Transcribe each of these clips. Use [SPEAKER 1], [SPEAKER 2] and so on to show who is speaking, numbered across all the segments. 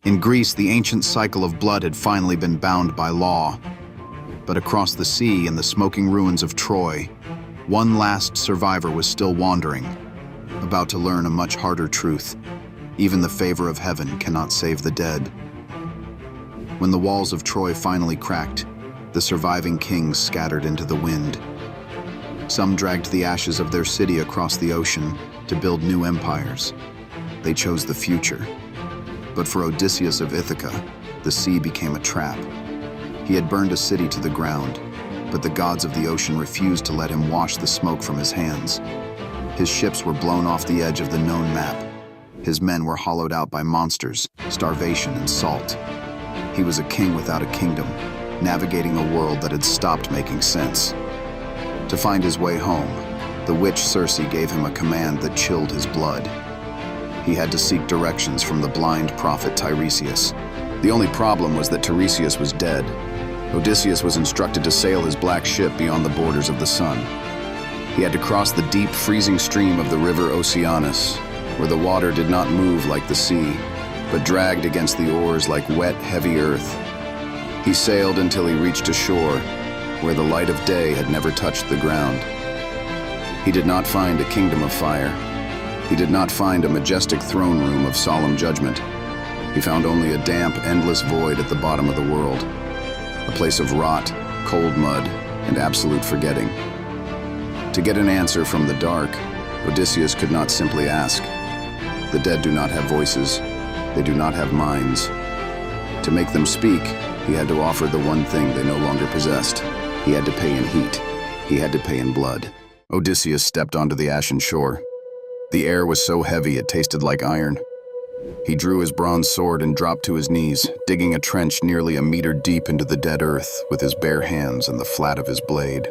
[SPEAKER 1] In Greece, the ancient cycle of blood had finally been bound by law. But across the sea, in the smoking ruins of Troy, one last survivor was still wandering, about to learn a much harder truth. Even the favor of heaven cannot save the dead. When the walls of Troy finally cracked, the surviving kings scattered into the wind. Some dragged the ashes of their city across the ocean to build new empires. They chose the future. But for Odysseus of Ithaca, the sea became a trap. He had burned a city to the ground, but the gods of the ocean refused to let him wash the smoke from his hands. His ships were blown off the edge of the known map. His men were hollowed out by monsters, starvation, and salt. He was a king without a kingdom, navigating a world that had stopped making sense. To find his way home, the witch Circe gave him a command that chilled his blood. He had to seek directions from the blind prophet Tiresias. The only problem was that Tiresias was dead. Odysseus was instructed to sail his black ship beyond the borders of the sun. He had to cross the deep, freezing stream of the river Oceanus, where the water did not move like the sea, but dragged against the oars like wet, heavy earth. He sailed until he reached a shore where the light of day had never touched the ground. He did not find a kingdom of fire. He did not find a majestic throne room of solemn judgment. He found only a damp, endless void at the bottom of the world, a place of rot, cold mud, and absolute forgetting. To get an answer from the dark, Odysseus could not simply ask. The dead do not have voices. They do not have minds. To make them speak, he had to offer the one thing they no longer possessed. He had to pay in heat. He had to pay in blood. Odysseus stepped onto the ashen shore. The air was so heavy it tasted like iron. He drew his bronze sword and dropped to his knees, digging a trench nearly a meter deep into the dead earth with his bare hands and the flat of his blade.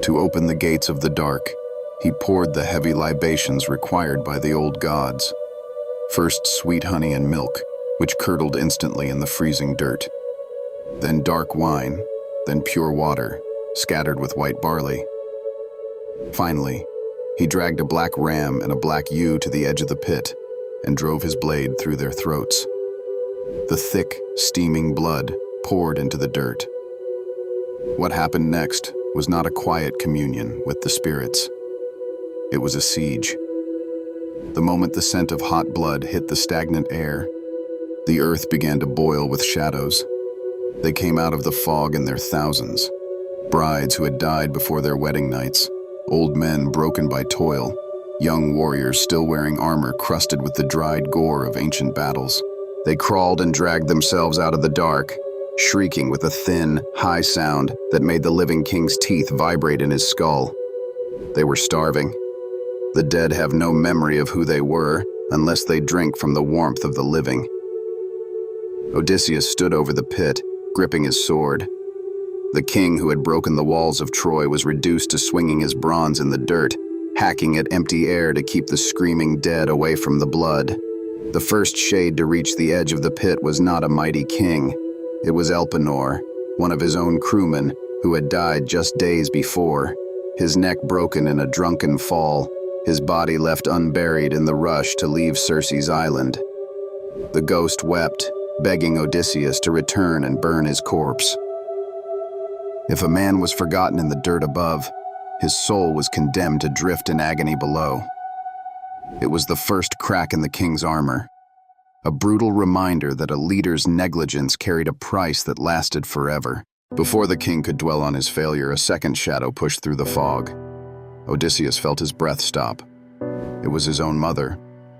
[SPEAKER 1] To open the gates of the dark, he poured the heavy libations required by the old gods. First sweet honey and milk, which curdled instantly in the freezing dirt. Then dark wine, then pure water, scattered with white barley. Finally, he dragged a black ram and a black ewe to the edge of the pit and drove his blade through their throats. The thick, steaming blood poured into the dirt. What happened next was not a quiet communion with the spirits. It was a siege. The moment the scent of hot blood hit the stagnant air, the earth began to boil with shadows. They came out of the fog in their thousands. Brides who had died before their wedding nights, old men broken by toil, young warriors still wearing armor crusted with the dried gore of ancient battles. They crawled and dragged themselves out of the dark, shrieking with a thin, high sound that made the living king's teeth vibrate in his skull. They were starving. The dead have no memory of who they were unless they drink from the warmth of the living. Odysseus stood over the pit, gripping his sword. The king who had broken the walls of Troy was reduced to swinging his bronze in the dirt, hacking at empty air to keep the screaming dead away from the blood. The first shade to reach the edge of the pit was not a mighty king. It was Elpenor, one of his own crewmen, who had died just days before, his neck broken in a drunken fall, his body left unburied in the rush to leave Circe's island. The ghost wept, begging Odysseus to return and burn his corpse. If a man was forgotten in the dirt above, his soul was condemned to drift in agony below. It was the first crack in the king's armor, a brutal reminder that a leader's negligence carried a price that lasted forever. Before the king could dwell on his failure, a second shadow pushed through the fog. Odysseus felt his breath stop. It was his own mother,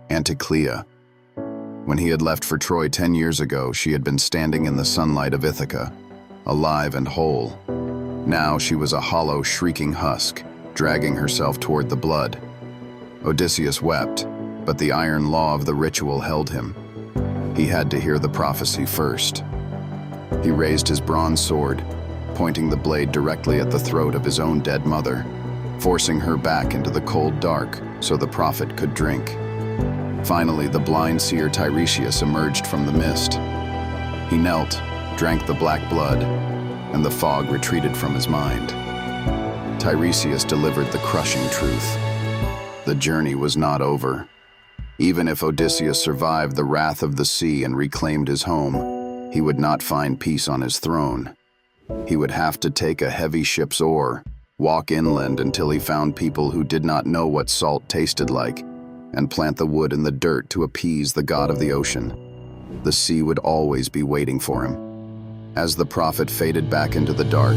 [SPEAKER 1] Anticlea. When he had left for Troy 10 years ago, she had been standing in the sunlight of Ithaca, alive and whole. Now she was a hollow, shrieking husk, dragging herself toward the blood. Odysseus wept, but the iron law of the ritual held him. He had to hear the prophecy first. He raised his bronze sword, pointing the blade directly at the throat of his own dead mother, forcing her back into the cold dark so the prophet could drink. Finally, the blind seer Tiresias emerged from the mist. He knelt, drank the black blood, and the fog retreated from his mind. Tiresias delivered the crushing truth. The journey was not over. Even if Odysseus survived the wrath of the sea and reclaimed his home, he would not find peace on his throne. He would have to take a heavy ship's oar, walk inland until he found people who did not know what salt tasted like, and plant the wood in the dirt to appease the god of the ocean. The sea would always be waiting for him. As the prophet faded back into the dark,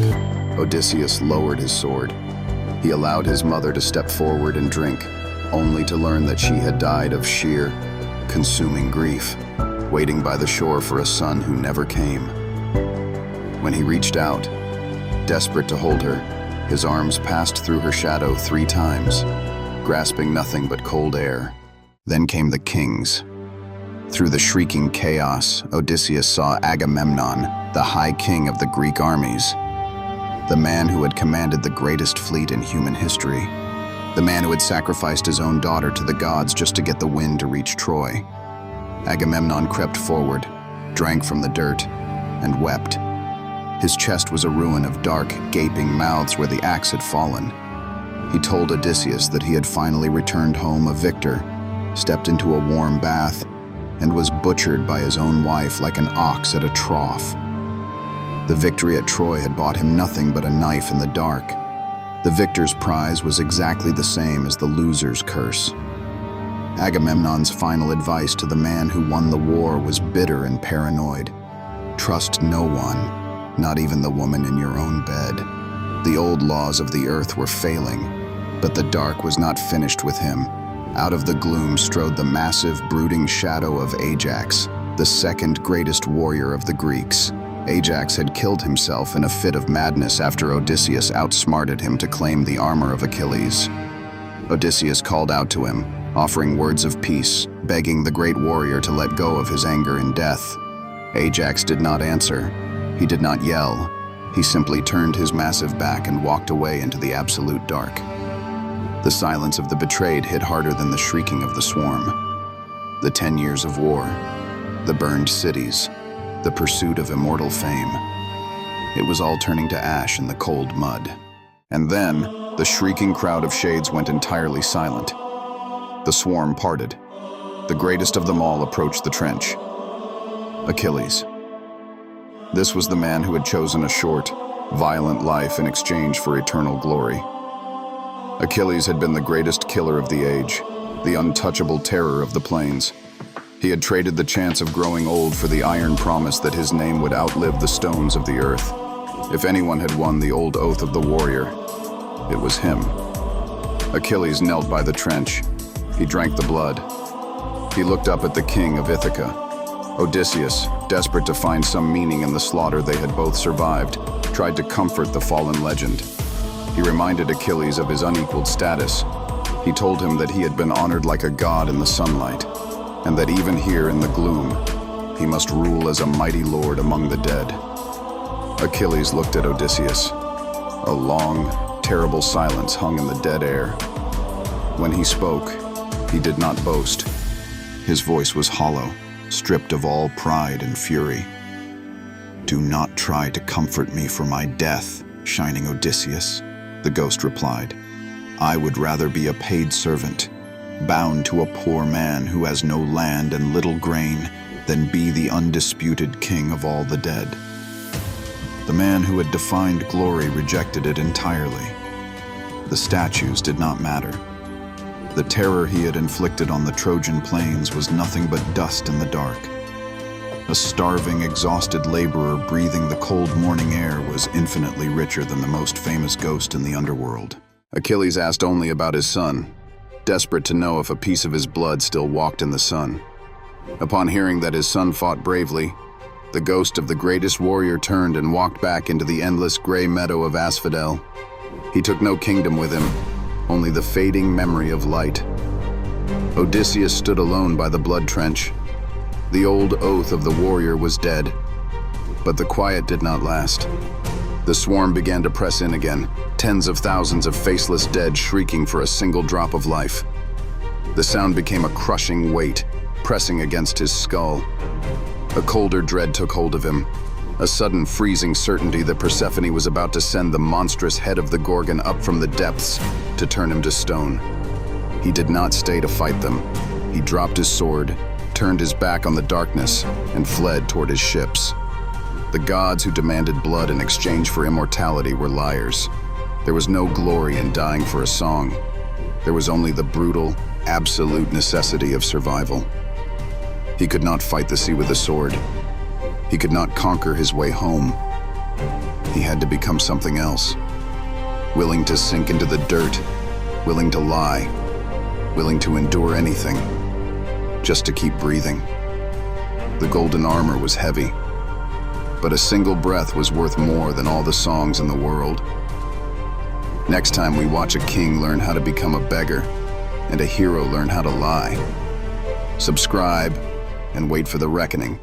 [SPEAKER 1] Odysseus lowered his sword. He allowed his mother to step forward and drink, only to learn that she had died of sheer, consuming grief, waiting by the shore for a son who never came. When he reached out, desperate to hold her, his arms passed through her shadow 3 times, grasping nothing but cold air. Then came the kings. Through the shrieking chaos, Odysseus saw Agamemnon, the high king of the Greek armies, the man who had commanded the greatest fleet in human history, the man who had sacrificed his own daughter to the gods just to get the wind to reach Troy. Agamemnon crept forward, drank from the dirt, and wept. His chest was a ruin of dark, gaping mouths where the axe had fallen. He told Odysseus that he had finally returned home a victor, stepped into a warm bath, and was butchered by his own wife like an ox at a trough. The victory at Troy had bought him nothing but a knife in the dark. The victor's prize was exactly the same as the loser's curse. Agamemnon's final advice to the man who won the war was bitter and paranoid. Trust no one, not even the woman in your own bed. The old laws of the earth were failing, but the dark was not finished with him. Out of the gloom strode the massive, brooding shadow of Ajax, the second greatest warrior of the Greeks. Ajax had killed himself in a fit of madness after Odysseus outsmarted him to claim the armor of Achilles. Odysseus called out to him, offering words of peace, begging the great warrior to let go of his anger and death. Ajax did not answer. He did not yell. He simply turned his massive back and walked away into the absolute dark. The silence of the betrayed hit harder than the shrieking of the swarm. The 10 years of war, the burned cities, the pursuit of immortal fame. It was all turning to ash in the cold mud. And then, the shrieking crowd of shades went entirely silent. The swarm parted. The greatest of them all approached the trench. Achilles. This was the man who had chosen a short, violent life in exchange for eternal glory. Achilles had been the greatest killer of the age, the untouchable terror of the plains. He had traded the chance of growing old for the iron promise that his name would outlive the stones of the earth. If anyone had won the old oath of the warrior, it was him. Achilles knelt by the trench. He drank the blood. He looked up at the king of Ithaca. Odysseus, desperate to find some meaning in the slaughter they had both survived, tried to comfort the fallen legend. He reminded Achilles of his unequaled status. He told him that he had been honored like a god in the sunlight, and that even here in the gloom, he must rule as a mighty lord among the dead. Achilles looked at Odysseus. A long, terrible silence hung in the dead air. When he spoke, he did not boast. His voice was hollow, stripped of all pride and fury. "Do not try to comfort me for my death, shining Odysseus," the ghost replied. "I would rather be a paid servant, bound to a poor man who has no land and little grain, than be the undisputed king of all the dead." The man who had defined glory rejected it entirely. The statues did not matter. The terror he had inflicted on the Trojan plains was nothing but dust in the dark. A starving, exhausted laborer breathing the cold morning air was infinitely richer than the most famous ghost in the underworld. Achilles asked only about his son, desperate to know if a piece of his blood still walked in the sun. Upon hearing that his son fought bravely, the ghost of the greatest warrior turned and walked back into the endless gray meadow of asphodel. He took no kingdom with him, only the fading memory of light. Odysseus stood alone by the blood trench. The old oath of the warrior was dead, but the quiet did not last. The swarm began to press in again, tens of thousands of faceless dead shrieking for a single drop of life. The sound became a crushing weight, pressing against his skull. A colder dread took hold of him, a sudden freezing certainty that Persephone was about to send the monstrous head of the Gorgon up from the depths to turn him to stone. He did not stay to fight them. He dropped his sword, turned his back on the darkness, and fled toward his ships. The gods who demanded blood in exchange for immortality were liars. There was no glory in dying for a song. There was only the brutal, absolute necessity of survival. He could not fight the sea with a sword. He could not conquer his way home. He had to become something else. Willing to sink into the dirt, willing to lie, willing to endure anything, just to keep breathing. The golden armor was heavy, but a single breath was worth more than all the songs in the world. Next time we watch a king learn how to become a beggar and a hero learn how to lie. Subscribe and wait for the reckoning.